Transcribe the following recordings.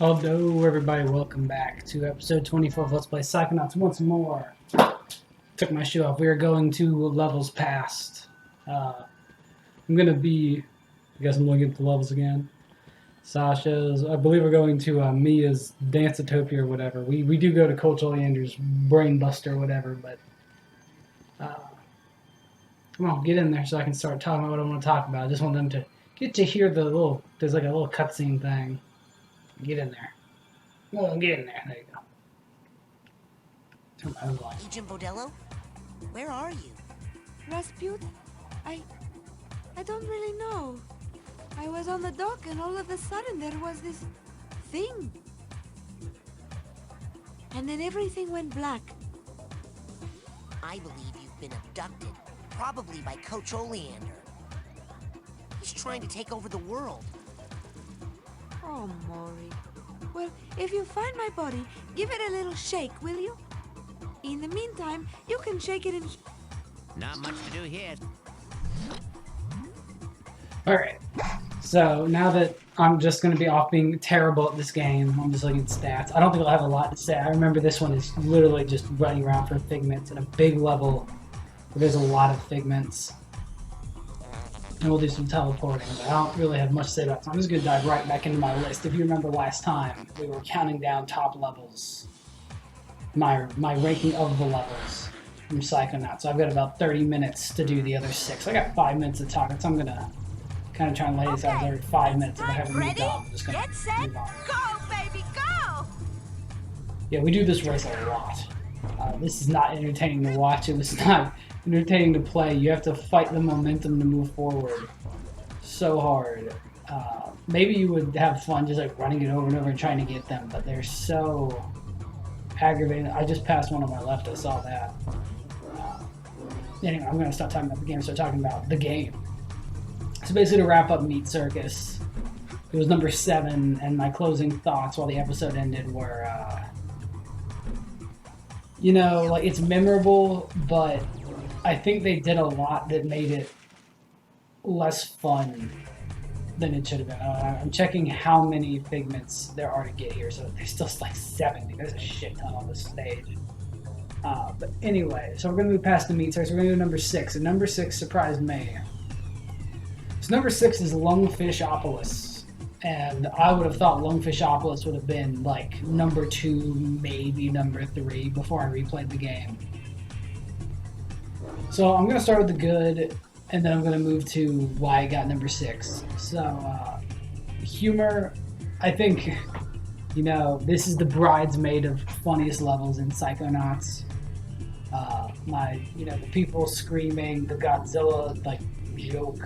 Hello everybody, welcome back to episode 24 of Let's Play Psychonauts once more. Took my shoe off. We are going to levels past. I'm gonna be, I guess I'm looking at the levels again. Sasha's, I believe we're going to Mia's Dance-atopia or whatever. We do go to Coach Oleander's Brainbuster or whatever, but come on, get in there so I can start talking about what I want to talk about. I just want them to get to hear the little, there's like a little cutscene thing. Get in there. Come on, get in there. There you go. Turn my own light. Agent Vodello? Where are you? Rasputin? I don't really know. I was on the dock and all of a sudden there was this thing. And then everything went black. I believe you've been abducted, probably by Coach Oleander. He's trying to take over the world. Oh, Maury. Well, if you find my body, give it a little shake, will you? In the meantime, you can shake it in... Not much to do here. Alright, so now that I'm just going to be off being terrible at this game, I'm just looking at stats. I don't think I'll have a lot to say. I remember this one is literally just running around for figments in a big level where there's a lot of figments. And we'll do some teleporting, but I don't really have much to say about it. So I'm just going to dive right back into my list. If you remember last time, we were counting down top levels. My ranking of the levels from Psychonauts. So I've got about 30 minutes to do the other 6. I got 5 minutes to talk, so I'm going to kind of try and lay this out every 5 minutes. If I haven't moved on, I'm just going to move on. Go, baby, go! Yeah, we do this race a lot. This is not entertaining to watch. It was not entertaining to play. You have to fight the momentum to move forward so hard. Maybe you would have fun just like running it over and over and trying to get them, but they're so aggravating. I just passed one on my left. I saw that. Anyway, I'm going to stop talking about the game and start talking about the game. So basically, to wrap up Meat Circus, it was number 7, and my closing thoughts while the episode ended were, you know, like, it's memorable, but I think they did a lot that made it less fun than it should have been. I'm checking how many figments there are to get here, so there's still like 70. There's a shit ton on this stage. But anyway, so we're going to move past the Meat Circus. We're going to do number 6, and number 6 surprised me. So number 6 is Lungfishopolis, and I would have thought Lungfishopolis would have been like number 2, maybe number 3 before I replayed the game. So I'm going to start with the good, and then I'm going to move to why I got number 6. So humor, I think, you know, this is the bridesmaid of funniest levels in Psychonauts. The people screaming, the Godzilla like joke.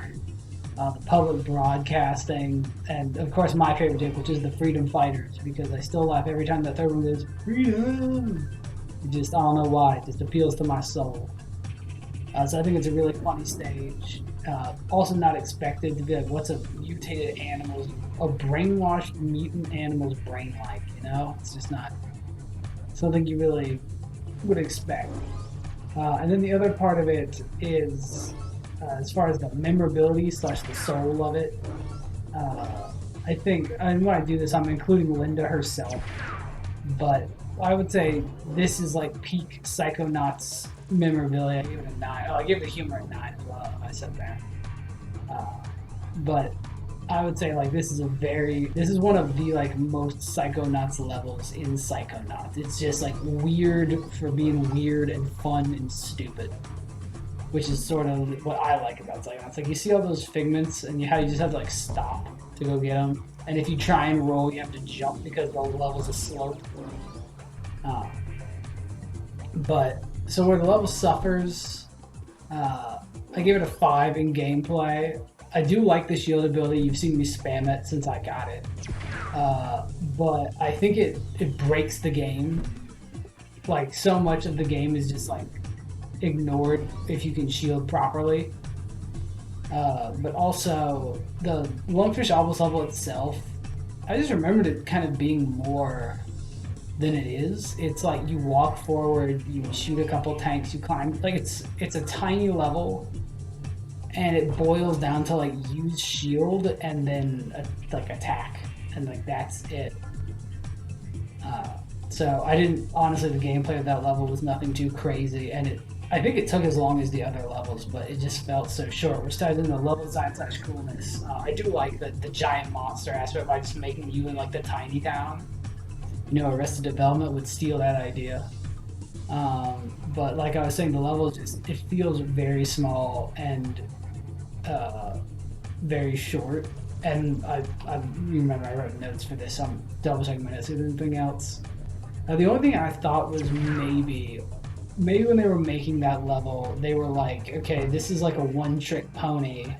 The public broadcasting, and of course my favorite joke, which is the Freedom Fighters, because I still laugh every time that third one goes, freedom! I don't know why, it just appeals to my soul. So I think it's a really funny stage. Also not expected to be like, what's a mutated animal's, a brainwashed mutant animal's brain like, you know? It's just not something you really would expect. And then the other part of it is, as far as the memorability / the soul of it, I think, and when I do this, I'm including Linda herself, but I would say this is like peak Psychonauts memorability. I give it a 9. Oh, I give the humor a 9 as well. I said that. But I would say like this is one of the like most Psychonauts levels in Psychonauts. It's just like weird for being weird and fun and stupid, which is sort of what I like about Psychonauts. Like, you see all those figments, and you just have to, like, stop to go get them. And if you try and roll, you have to jump because the level's a slope. But, so where the level suffers, I give it a 5 in gameplay. I do like the shield ability. You've seen me spam it since I got it. But I think it breaks the game. Like, so much of the game is just, like, ignored if you can shield properly. But also the Lungfishopolis level itself, I just remembered it kind of being more than it is. It's like you walk forward, you shoot a couple tanks, you climb, like it's a tiny level, and it boils down to like use shield and then like attack, and like that's it. So I didn't, honestly, the gameplay of that level was nothing too crazy, and I think it took as long as the other levels, but it just felt so short. We're starting in the level design / coolness. I do like the giant monster aspect by just making you in like the tiny town. You know, Arrested Development would steal that idea. But like I was saying, the level just, it feels very small and very short. And I remember I wrote notes for this, so I'm double checking my notes. Is there anything else? The only thing I thought was maybe when they were making that level, they were like, okay, this is like a one-trick pony.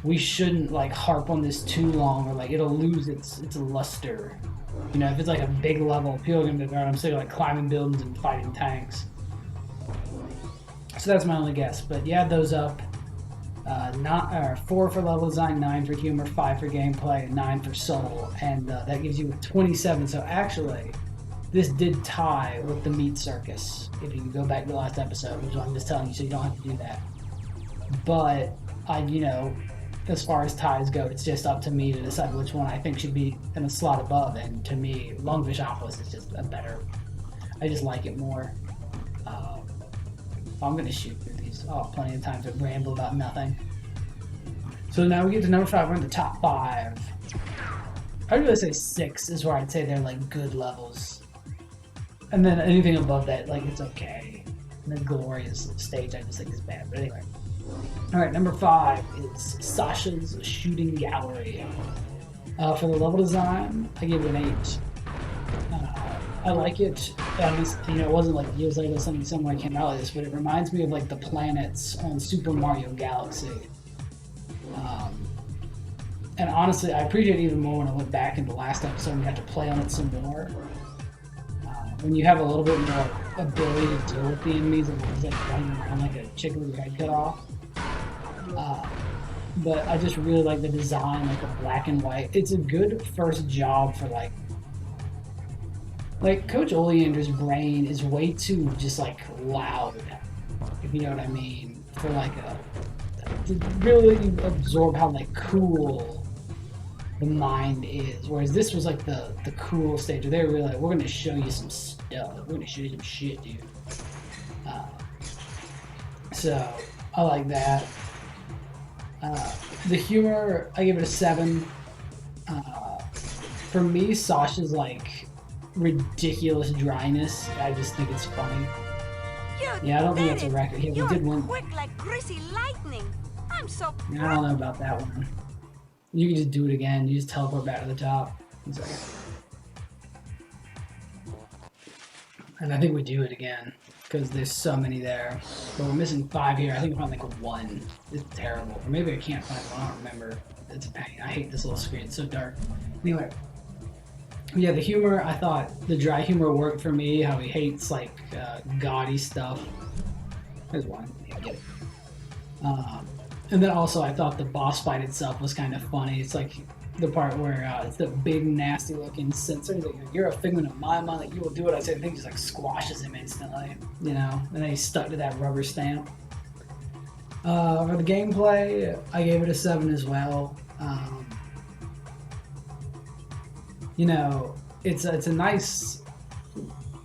We shouldn't like harp on this too long, or like it'll lose its luster. You know, if it's like a big level, people are gonna be like, I'm still like climbing buildings and fighting tanks. So that's my only guess. But you add those up. 4 for level design, 9 for humor, 5 for gameplay, and 9 for soul, and that gives you 27. So actually, this did tie with the Meat Circus. If you go back to the last episode, which I'm just telling you, so you don't have to do that. But you know, as far as ties go, it's just up to me to decide which one I think should be in a slot above. And to me, Lungfish Octopus is just a better. I just like it more. I'm gonna shoot through these. Plenty of time to ramble about nothing. So now we get to number 5. We're in the top 5. I'd really say 6 is where I'd say they're like good levels. And then anything above that, like, it's okay. And the Glorious stage I just think is bad. But anyway. Alright, number 5 is Sasha's Shooting Gallery. For the level design, I give it an 8. I like it. At least, you know, it wasn't like years later something similar came out of this, but it reminds me of like the planets on Super Mario Galaxy. And honestly, I appreciate it even more when I went back in the last episode and got to play on it some more. When you have a little bit more ability to deal with the enemies and ones like running around like a chicken with your head cut off. But I just really like the design, like the black and white. It's a good first job for like Coach Oleander's brain is way too just like loud, if you know what I mean, for like to really absorb how like cool the mind is. Whereas this was like the cool stage where they were really like, we're gonna show you some stuff, we're gonna show you some shit, dude. So I like that. The humor, I give it a 7. For me, Sasha's like ridiculous dryness, I just think it's funny. Yeah, I don't think that's a record. Yeah, we did one. Quick like greasy lightning. I'm so proud. I don't know about that one. You can just do it again. You just teleport back to the top. And I think we do it again because there's so many there. But we're missing 5 here. I think I found like 1. It's terrible. Or maybe I can't find one. I don't remember. It's a pain. I hate this little screen. It's so dark. Anyway. Yeah, the humor, I thought the dry humor worked for me. How he hates like gaudy stuff. There's one. Yeah, get it. And then also I thought the boss fight itself was kind of funny. It's like the part where it's the big nasty looking sensor that you're a figment of my mind, that you will do what I say. I think just like squashes him instantly, you know, and then he's stuck to that rubber stamp. For the gameplay, I gave it a 7 as well. You know, it's a nice,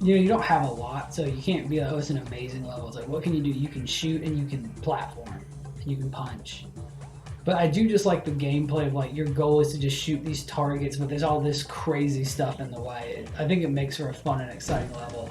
you know, you don't have a lot, so you can't be like, oh, it's an amazing level. It's like, what can you do? You can shoot and you can platform and you can punch. But I do just like the gameplay of like, your goal is to just shoot these targets, but there's all this crazy stuff in the way. I think it makes for a fun and exciting level.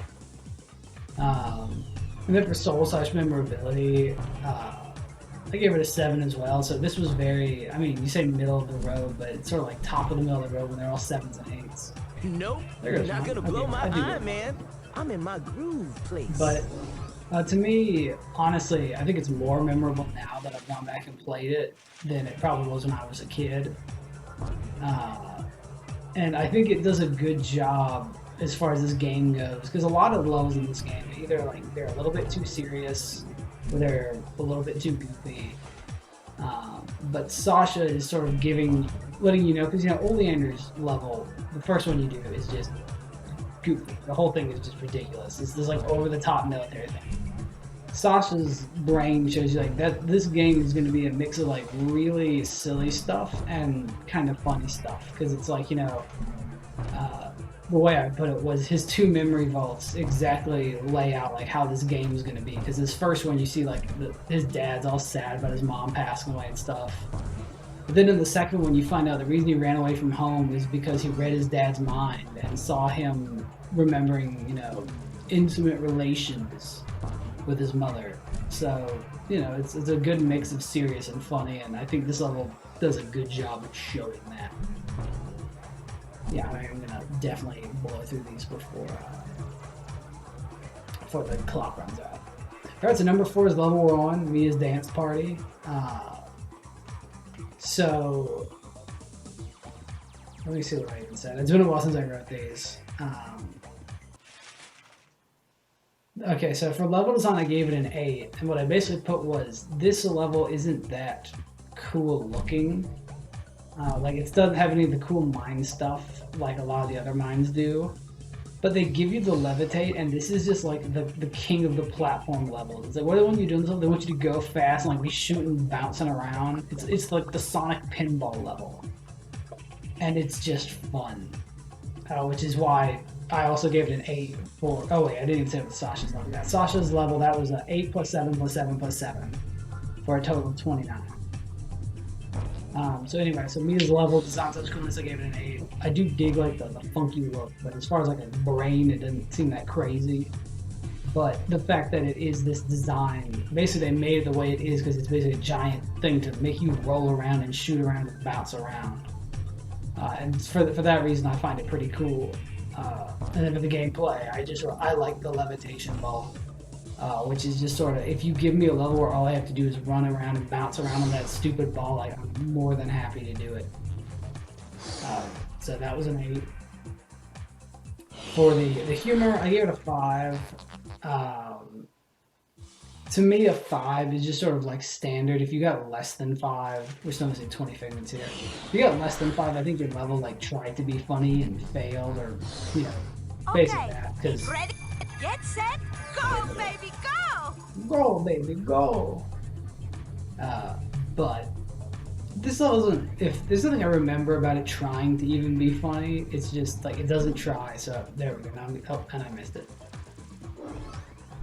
And then for soul / memorability, I gave it a 7 as well. So this was very, I mean, you say middle of the road, but it's sort of like top of the middle of the road when they're all 7s and 8s. Nope, you're not gonna blow my mind, man. I'm in my groove place. But to me, honestly, I think it's more memorable now that I've gone back and played it than it probably was when I was a kid. And I think it does a good job as far as this game goes, because a lot of the levels in this game, either like they're a little bit too serious, or they're a little bit too goofy. But Sasha is sort of letting you know, because you know, Oleander's level, the first one you do is just goofy. The whole thing is just ridiculous. It's this like over the top military thing. Sasha's brain shows you like that this game is going to be a mix of like really silly stuff and kind of funny stuff, because it's like, you know, the way I put it was his 2 memory vaults exactly lay out like how this game is going to be. Because this first one, you see like his dad's all sad about his mom passing away and stuff. But then in the second one, you find out the reason he ran away from home is because he read his dad's mind and saw him remembering, you know, intimate relations with his mother. So, you know, it's a good mix of serious and funny, and I think this level does a good job of showing that. Yeah, I'm gonna definitely blow through these before the clock runs out. Alright, so number 4 is level we're on, Mia's Dance Party. So, let me see what I even said. It's been a while since I wrote these. Okay, so for level design, I gave it an 8, and what I basically put was, this level isn't that cool looking. Like, it doesn't have any of the cool mine stuff like a lot of the other mines do. But they give you the levitate, and this is just like the king of the platform levels. It's like, what do they want you to do? They want you to go fast and like be shooting, bouncing around. It's like the Sonic pinball level. And it's just fun. Which is why I also gave it an 8 for, oh wait, I didn't even say it was Sasha's level. Yeah, Sasha's level, that was an 8 plus 7 plus 7 plus 7 for a total of 29. So anyway, so Mia's level design such coolness, I gave it an 8. I do dig like the funky look, but as far as like a brain, it doesn't seem that crazy. But the fact that it is this design, basically they made it the way it is because it's basically a giant thing to make you roll around and shoot around and bounce around. And for that reason, I find it pretty cool. And then for the gameplay, I like the levitation ball. Which is just sort of, if you give me a level where all I have to do is run around and bounce around on that stupid ball, like, I'm more than happy to do it. So that was an 8. For the humor, I gave it a 5. To me, a 5 is just sort of like standard. If you got less than 5, we're still missing 20 figments here. If you got less than 5, I think your level like tried to be funny and failed, or, you know, basically that. Cause, ready, get set, go, baby, go! Go, baby, go! But this level isn't, if there's something I remember about it trying to even be funny, it's just like it doesn't try. So there we go. Now and I missed it.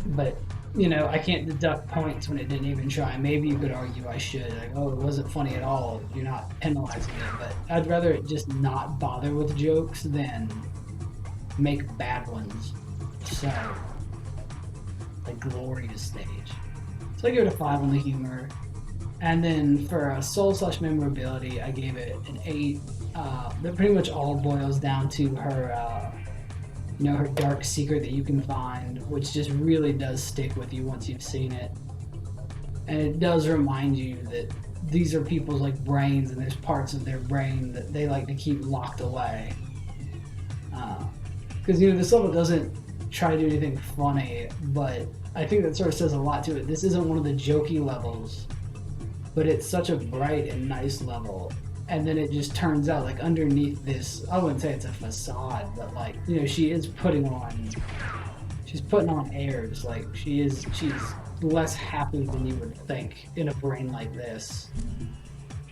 But you know, I can't deduct points when it didn't even try. Maybe you could argue I should, like, oh, it wasn't funny at all. You're not penalizing it. But I'd rather it just not bother with jokes than make bad ones. So, like, glorious stage. So I give it a 5 on the humor. And then for soul/memorability, I gave it an 8. That pretty much all boils down to her, you know, her dark secret that you can find, which just really does stick with you once you've seen it. And it does remind you that these are people's like brains, and there's parts of their brain that they like to keep locked away. Because you know, this level doesn't try to do anything funny, but I think that sort of says a lot to it. This isn't one of the jokey levels, but it's such a bright and nice level. And then it just turns out, like, underneath this, I wouldn't say it's a facade, but like, you know, she's putting on airs. Like, she's less happy than you would think in a brain like this,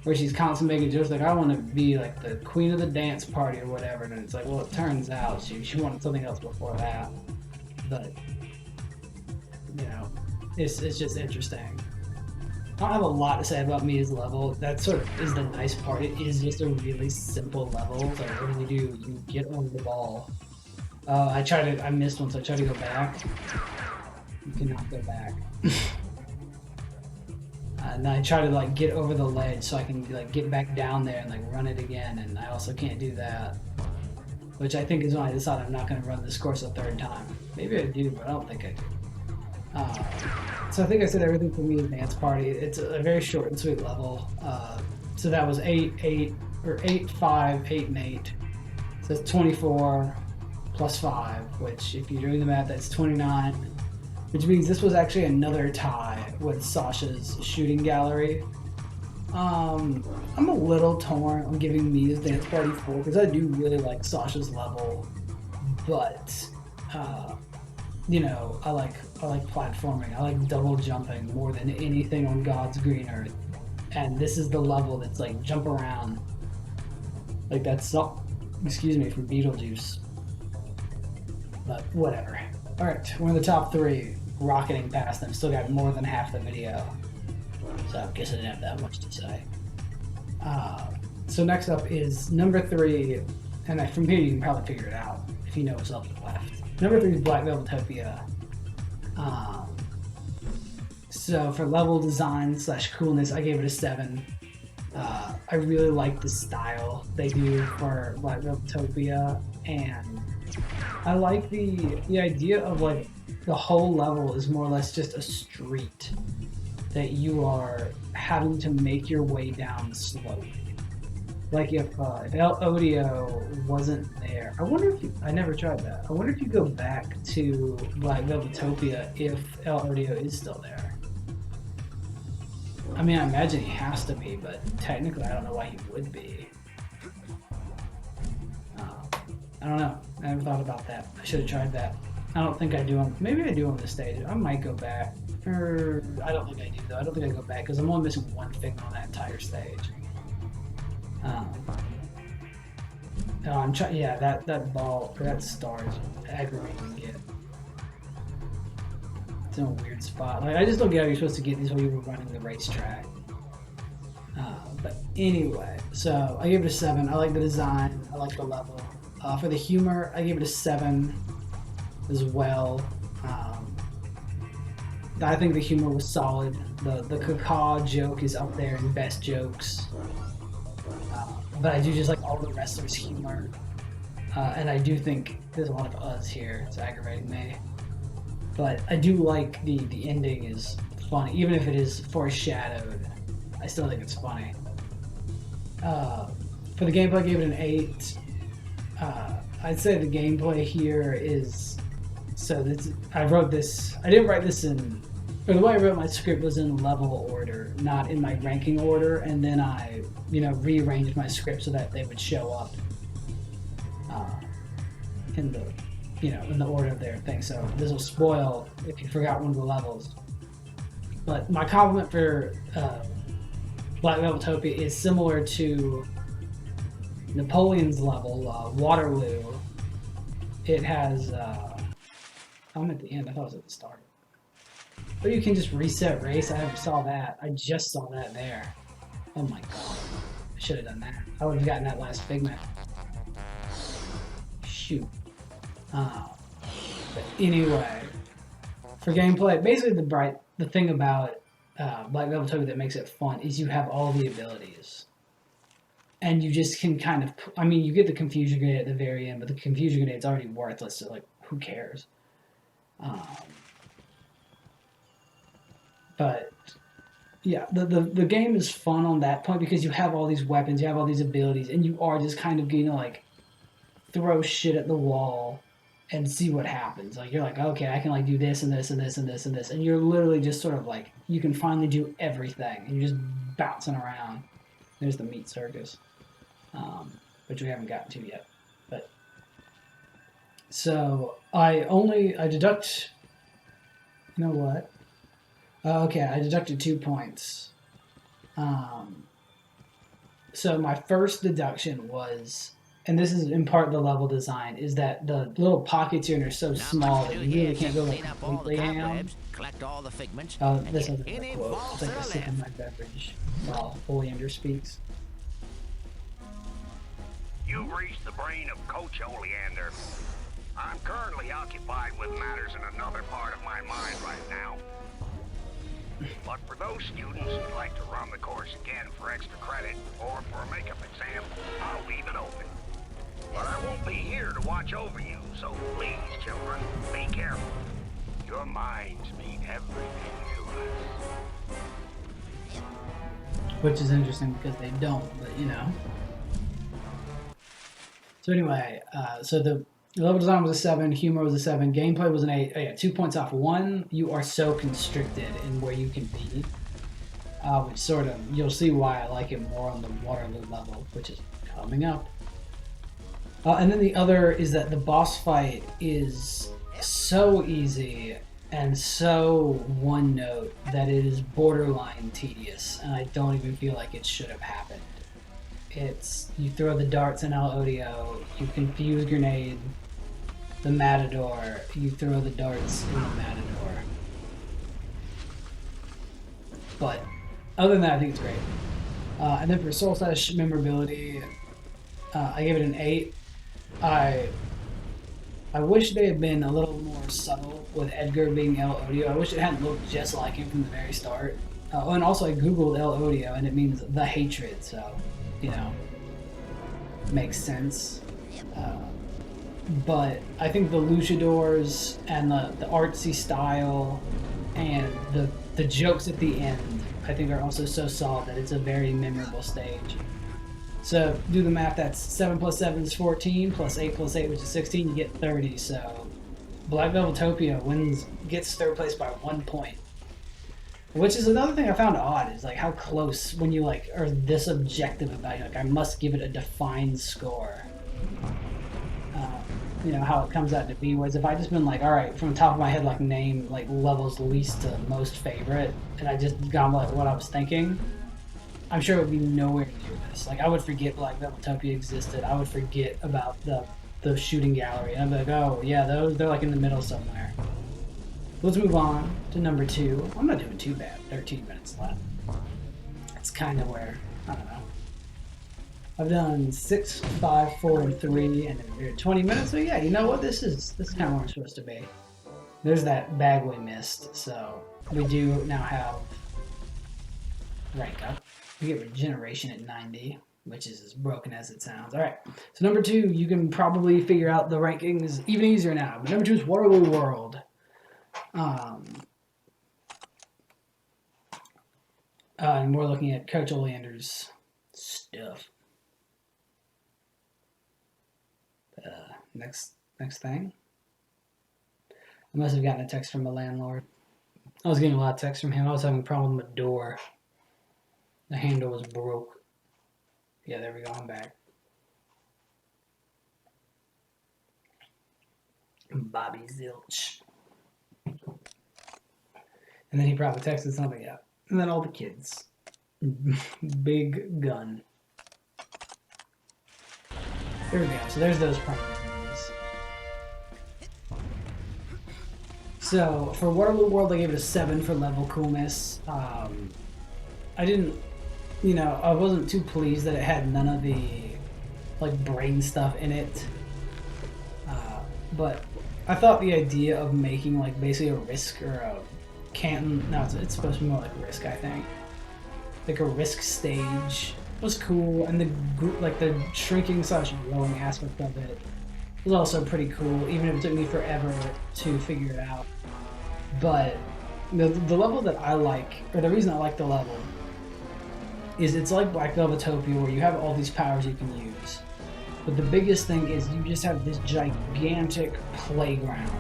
where she's constantly making jokes like, I want to be like the queen of the dance party or whatever. And it's like, well, it turns out she wanted something else before that. But you know, it's just interesting. I don't have a lot to say about Mia's level. That sort of is the nice part. It is just a really simple level. Like, what do? You get on the ball. I missed one, so I tried to go back. You cannot go back. And then I try to like get over the ledge so I can like get back down there and like run it again, and I also can't do that. Which I think is when I decide I'm not going to run this course a third time. Maybe I do, but I don't think I do. So I think I said everything for Mia's Dance Party. It's a very short and sweet level. So that was 8, 5, 8, and 8. So it's 24 plus 5, which if you're doing the math, that's 29. Which means this was actually another tie with Sasha's shooting gallery. I'm a little torn on giving Mia's Dance Party 4 because I do really like Sasha's level, but you know, I like platforming. I like double jumping more than anything on God's green earth. And this is the level that's like jump around. Like that song, excuse me, from Beetlejuice. But whatever. Alright, we're in the top 3, rocketing past them. Still got more than half the video. So I guess I didn't have that much to say. So next up is number 3, and from here you can probably figure it out if you know what's up and left. Number 3 is Black Velvetopia. So for level design / coolness, I gave it a 7. I really like the style they do for Black Velvetopia, and I like the idea of like the whole level is more or less just a street that you are having to make your way down slowly. Like if El Odio wasn't there, I wonder if I never tried that. I wonder if you go back to Black Velvetopia if El Odio is still there. I mean, I imagine he has to be, but technically I don't know why he would be. I don't know. I never thought about that. I should have tried that. I don't think I do on. Maybe I do on this stage. I might go back. Or I don't think I do though. I don't think I go back because I'm only missing one thing on that entire stage. I'm trying. Yeah, that ball or that star is aggravating to get. It's in a weird spot. Like I just don't get how you're supposed to get these while you were running the racetrack. But anyway, so I gave it a 7. I like the design. I like the level. For the humor, I gave it a 7 as well. I think the humor was solid. The caca joke is up there in best jokes. But I do just like all the wrestlers' humor. And I do think there's a lot of us here. It's aggravating me. But I do like the ending is funny. Even if it is foreshadowed, I still think it's funny. For the gameplay, I gave it an 8. I'd say the gameplay here is I wrote this. I didn't write this in, or the way I wrote my script was in level order, not in my ranking order, and then I, rearranged my script so that they would show up in the, in the order of their thing. So this will spoil if you forgot one of the levels. But my compliment for Black Velvetopia is similar to Napoleon's level, Waterloo. It has, I'm at the end, I thought it was at the start. But you can just reset race, I never saw that. I just saw that there. Oh my god. I should have done that. I would have gotten that last figment. Shoot. But anyway, for gameplay, basically the thing about Black Velvetopia that makes it fun is you have all the abilities. And you just can kind of, you get the confusion grenade at the very end, but the confusion grenade's already worthless, so like, who cares? But yeah, the game is fun on that point because you have all these weapons, you have all these abilities, and you are just kind of getting to like throw shit at the wall and see what happens. Like you're like, okay, I can like do this and this and this and this and this, and you're literally just sort of like you can finally do everything, and you're just bouncing around. There's the meat circus, which we haven't gotten to yet. But so I deduct. You know what? Okay, I deducted 2 points. So my first deduction was, and this is in part the level design, is that the little pockets here are so small that you really can't go like completely ham. Collect all the figments. This is a quote. It's like a sip of my beverage while Oleander speaks. You've reached the brain of Coach Oleander. I'm currently occupied with matters in another part of my mind right now. But for those students who'd like to run the course again for extra credit or for a makeup exam, I'll leave it open. But I won't be here to watch over you, so please, children, be careful. Your minds mean everything to us. Which is interesting because they don't, but So anyway, so the level design was a 7, humor was a 7, gameplay was an 8. Oh, yeah, 2 points off. 1, you are so constricted in where you can be. Which sort of, you'll see why I like it more on the Waterloo level, which is coming up. And then the other is that the boss fight is so easy and so one note that it is borderline tedious, and I don't even feel like it should have happened. It's, you throw the darts in El Odio, you confuse grenade, the Matador, you throw the darts in the Matador. But other than that, I think it's great. And then for Soul Slash memorability, I gave it an 8. I wish they had been a little more subtle with Edgar being El Odio. I wish it hadn't looked just like him from the very start. And also I googled El Odio and it means the hatred, so, you know, makes sense. But I think the luchadors and the artsy style and the jokes at the end, I think are also so solid that it's a very memorable stage. So do the math, that's 7 plus 7 is 14, plus 8 plus 8, which is 16, you get 30. So Black Velvetopia gets third place by 1 point. Which is another thing I found odd, is like how close when you like are this objective about it. Like I must give it a defined score. You know, how it comes out to be, whereas if I just been like, alright, from the top of my head, like name like levels least to most favorite, and I just gone like what I was thinking, I'm sure it would be nowhere near this. Like I would forget Black Velvetopia existed. I would forget about the shooting gallery, and I'd be like, oh yeah, they're like in the middle somewhere. Let's move on to number 2. I'm not doing too bad. 13 minutes left. It's kind of where, I don't know. I've done 6, 5, 4, and 3, and we're at 20 minutes. So yeah, you know what? This is kind of where I'm supposed to be. There's that bag we missed, so we do now have rank up. We get regeneration at 90, which is as broken as it sounds. All right, so number 2, you can probably figure out the rankings even easier now. But number 2 is Waterloo World. And we're looking at Coach Oleander's stuff. Next thing. I must have gotten a text from the landlord. I was getting a lot of texts from him. I was having a problem with the door. The handle was broke. Yeah, there we go. I'm back. Bobby Zilch. And then he probably texted something out. And then all the kids. Big gun. There we go. So there's those primary. So for Waterloo World, I gave it a 7 for level coolness. I didn't, you know, I wasn't too pleased that it had none of the like brain stuff in it. But I thought the idea of making like basically a Risk or a Canton, no, it's supposed to be more like Risk, I think. Like a Risk stage was cool, and the shrinking / growing aspect of it was also pretty cool, even if it took me forever to figure it out. But the level that I like, or the reason I like the level, is it's like Black Velvetopia where you have all these powers you can use. But the biggest thing is you just have this gigantic playground.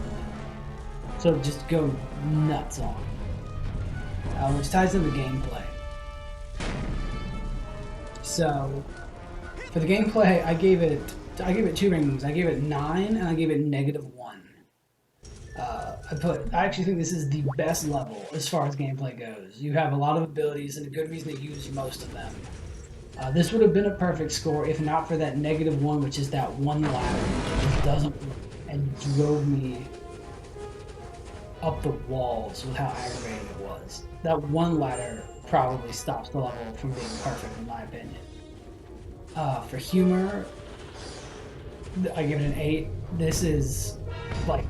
So just go nuts on. Which ties into gameplay. So for the gameplay, I gave it 2 rankings. I gave it 9 and I gave it -1. I actually think this is the best level as far as gameplay goes. You have a lot of abilities and a good reason to use most of them. This would have been a perfect score if not for that -1, which is that one ladder that doesn't work and drove me up the walls with how aggravating it was. That one ladder probably stops the level from being perfect in my opinion. For humor, I give it an 8. This is like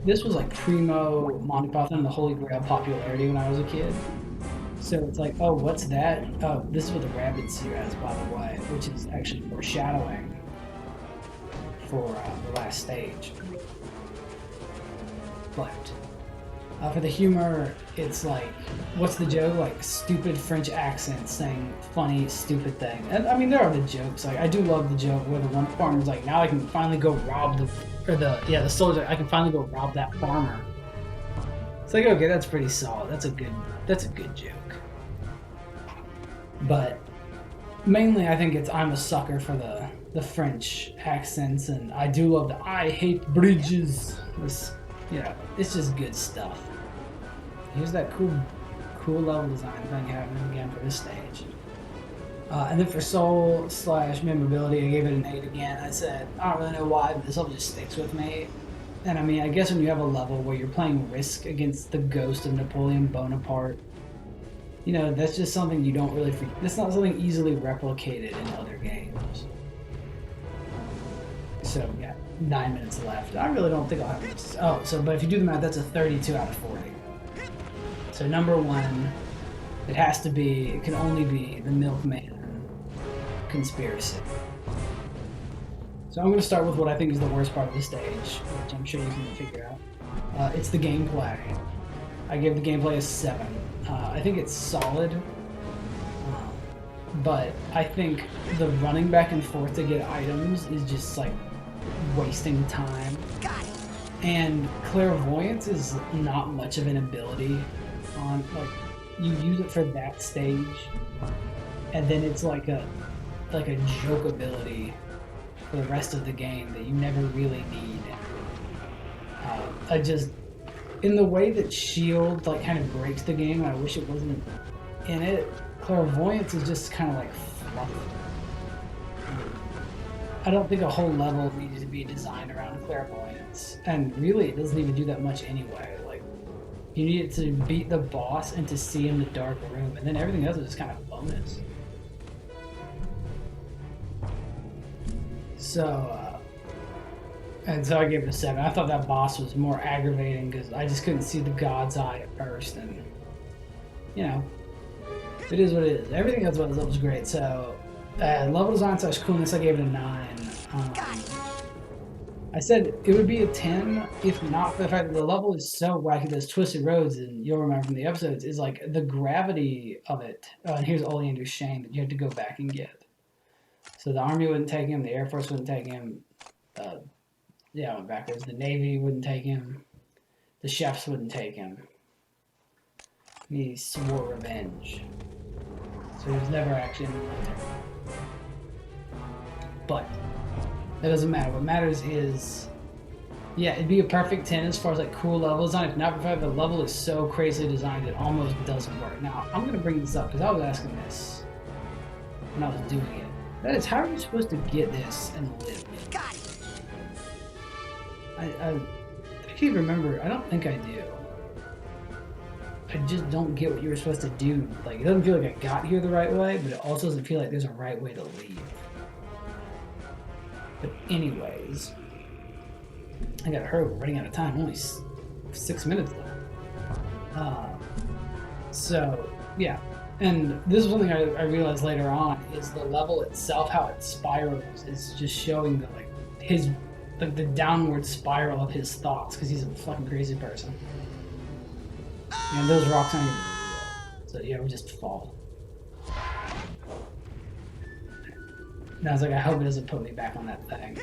this was like primo Monty Python and the Holy Grail popularity when I was a kid. So it's like, oh, what's that? Oh, this is what the rabbit seer has, by the way, which is actually foreshadowing for the last stage. But for the humor, it's like, what's the joke? Like stupid French accents saying funny, stupid thing. And I mean, there are the jokes. Like I do love the joke where the one farmer's like, now I can finally go rob the soldier. I can finally go rob that farmer. It's like, okay, that's pretty solid. That's a good joke. But mainly, I think I'm a sucker for the French accents, and I do love the I hate bridges. It's just good stuff. Here's that cool level design thing happening again for this stage. And then for soul / memorability, I gave it an 8 again. I said, I don't really know why, but this level just sticks with me. And I mean, I guess when you have a level where you're playing Risk against the ghost of Napoleon Bonaparte, you know, that's just something you don't really, that's not something easily replicated in other games. So, yeah, 9 minutes left. I really don't think I'll have this. Oh, so, but if you do the math, that's a 32 out of 40. So, number 1, it has to be, it can only be the Milkman conspiracy. So I'm going to start with what I think is the worst part of the stage, which I'm sure you can figure out. It's the gameplay. I give the gameplay a 7. I think it's solid, but I think the running back and forth to get items is just like wasting time. And clairvoyance is not much of an ability on, like, you use it for that stage, and then it's like a joke ability for the rest of the game that you never really need. I just, in the way that Shield like kind of breaks the game, I wish it wasn't in it. Clairvoyance is just kind of like fluffy. I don't think a whole level needed to be designed around clairvoyance, and really it doesn't even do that much anyway. Like, you need it to beat the boss and to see in the dark room, and then everything else is just kind of bonus. So, and so I gave it a 7. I thought that boss was more aggravating because I just couldn't see the God's Eye at first, and, you know, it is what it is. Everything else about this level was great. So, level design / coolness, I gave it a 9. I said it would be a 10 if not for the fact that the level is so wacky. Those twisted roads, and you'll remember from the episodes, is like the gravity of it. And here's Oleander's shame that you have to go back and get. So the Army wouldn't take him, the Air Force wouldn't take him, yeah, I went backwards. The Navy wouldn't take him, the chefs wouldn't take him. He swore revenge. So he was never actually in the military. But that doesn't matter. What matters is, yeah, it'd be a perfect 10 as far as like cool level design. If not for the fact the level is so crazily designed it almost doesn't work. Now, I'm going to bring this up because I was asking this when I was doing it. That is, how are you supposed to get this and live? I can't remember. I don't think I do. I just don't get what you were supposed to do. Like, it doesn't feel like I got here the right way, but it also doesn't feel like there's a right way to leave. But anyways, I got hurt. We're running out of time. Only 6 minutes left. So, yeah. And this is something I realized later on, is the level itself, how it spirals, is just showing the, like, his, like, the downward spiral of his thoughts, because he's a fucking crazy person. And those rocks aren't even real. So, yeah, we just fall. And I was like, I hope it doesn't put me back on that thing.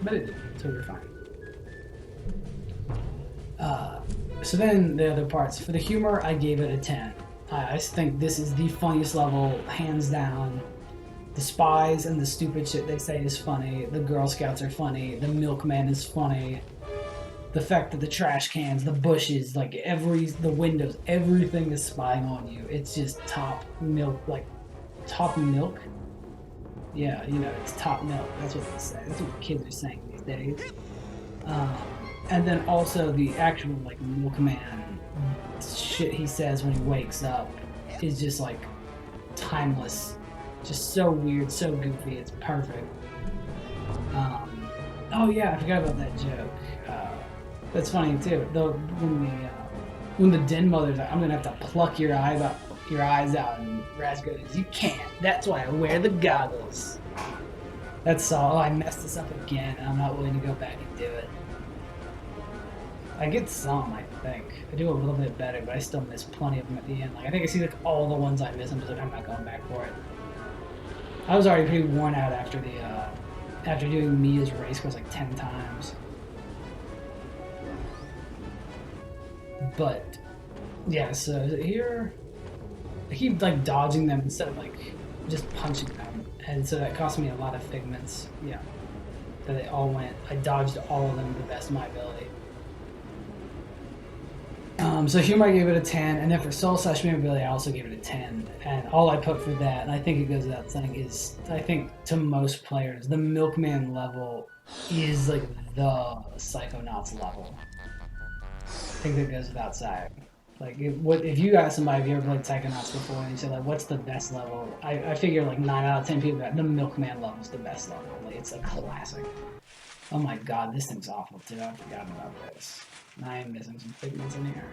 But it didn't, so we're fine. So then, the other parts. For the humor, I gave it a 10. I think this is the funniest level, hands down. The spies and the stupid shit they say is funny. The Girl Scouts are funny. The Milkman is funny. The fact that the trash cans, the bushes, like the windows, everything is spying on you. It's just top milk, like top milk. Yeah, you know, it's top milk. That's what they say. That's what kids are saying these days. And then also the actual like Milkman shit he says when he wakes up is just like timeless, just so weird, so goofy. It's perfect. Oh yeah, I forgot about that joke. That's funny too. When the den mother's like, I'm gonna have to pluck your eyes out, and Raz goes, "You can't. That's why I wear the goggles." That's all. Oh, I messed this up again, and I'm not willing to go back and do it. I get some, I think. I do a little bit better, but I still miss plenty of them at the end. Like, I think I see like all the ones I miss. I'm just like, I'm not going back for it. I was already pretty worn out after after doing Mia's race course like 10 times. But yeah, so here I keep like dodging them instead of like just punching them, and so that cost me a lot of figments. Yeah, that they all went. I dodged all of them to the best of my ability. So humor I gave it a 10, and then for soul slash ability I also gave it a 10. And all I put for that, and I think it goes without saying, is I think to most players the Milkman level is like the Psychonauts level. I think that goes without saying. Like if you got somebody, if you ever played Psychonauts before, and you said like, what's the best level? I figure like 9 out of 10 people that the Milkman level is the best level. Like it's a classic. Oh my god, this thing's awful too. I forgot about this. I am missing some pigments in here.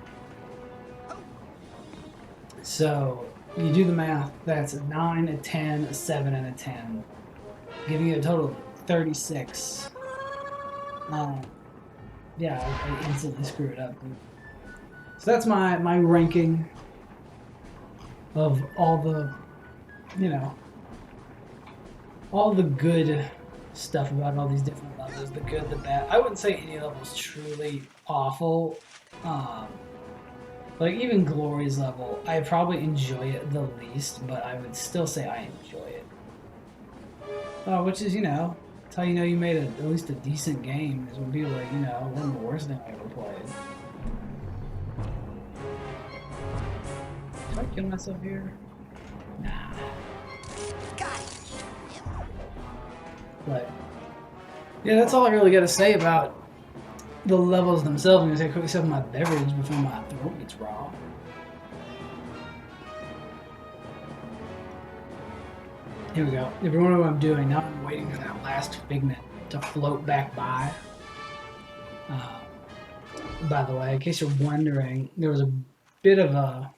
So you do the math. That's a 9, a 10, a 7, and a 10, giving you a total of 36. Yeah, I instantly screwed up. So that's my ranking of all the, you know, all the good stuff about all these different levels, the good, the bad. I wouldn't say any level is truly awful. Like even Glory's level, I probably enjoy it the least, but I would still say I enjoy it. Which is, you know, that's how you know you made at least a decent game, is when people are like, you know, one of the worst things I ever played. Did I kill myself here? Nah. But yeah, that's all I really got to say about the levels themselves. I'm gonna take a quick sip of my beverage before my throat gets raw. Here we go. If you wonder what I'm doing, now I'm waiting for that last figment to float back by. By the way, in case you're wondering, there was a bit of a,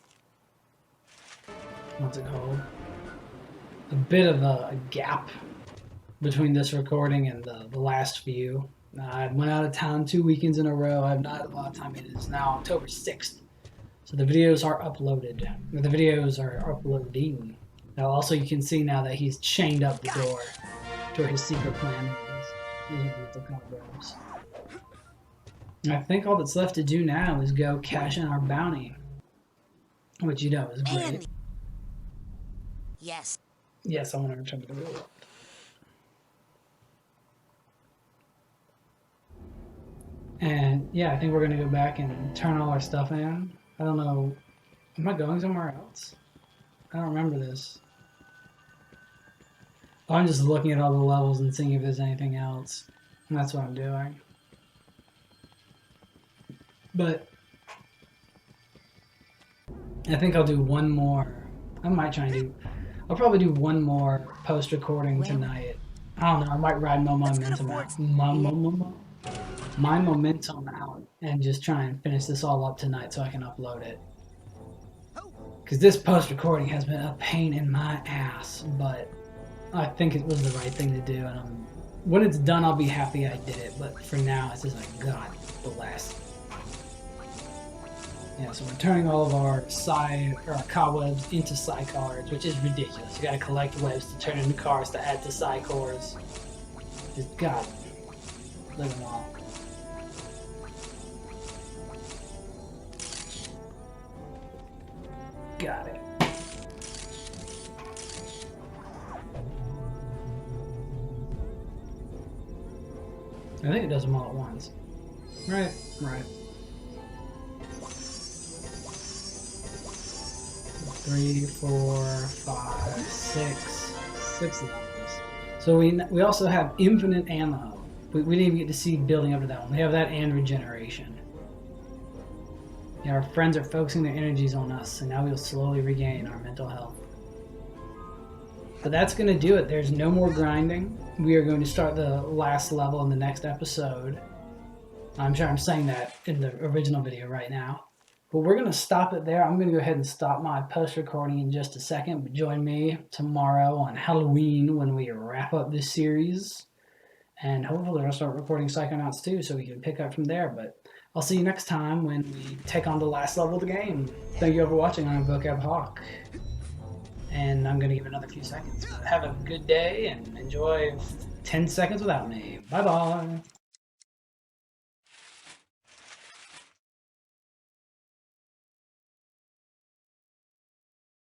what's it called? A bit of a gap between this recording and the last few. I went out of town 2 weekends in a row. I have not had a lot of time. It is now October 6th. So the videos are uploaded. The videos are uploading. Now also you can see now that he's chained up the door to where his secret plan is. I think all that's left to do now is go cash in our bounty. Which you know is great. Yes. Yes, I want to return to the real world. And yeah, I think we're gonna go back and turn all our stuff in. I don't know. Am I going somewhere else? I don't remember this. Oh, I'm just looking at all the levels and seeing if there's anything else. And that's what I'm doing. But I think I'll do one more. I might try and do. I'll probably do one more post-recording tonight. I don't know. I might ride my momentum out. My momentum out and just try and finish this all up tonight so I can upload it. Because this post-recording has been a pain in my ass, but I think it was the right thing to do. And when it's done, I'll be happy I did it. But for now, it's just like, God bless. Yeah, so we're turning all of our cobwebs into psi cards, which is ridiculous. You gotta collect webs to turn into cards to add to psi cores. Just God, look at them all. Got it. I think it does them all at once. Right, right. 3, 4, 5, 6 levels. So we also have infinite ammo. We didn't even get to see building up to that one. We have that and regeneration. Yeah, our friends are focusing their energies on us, and now we'll slowly regain our mental health. But that's going to do it. There's no more grinding. We are going to start the last level in the next episode. I'm sure I'm saying that in the original video right now. But we're going to stop it there. I'm going to go ahead and stop my post-recording in just a second. But join me tomorrow on Halloween when we wrap up this series. And hopefully I'll start recording Psychonauts 2 so we can pick up from there. But I'll see you next time when we take on the last level of the game. Thank you all for watching. I'm Vocab Hawk. And I'm going to give it another few seconds. But have a good day and enjoy 10 seconds without me. Bye-bye.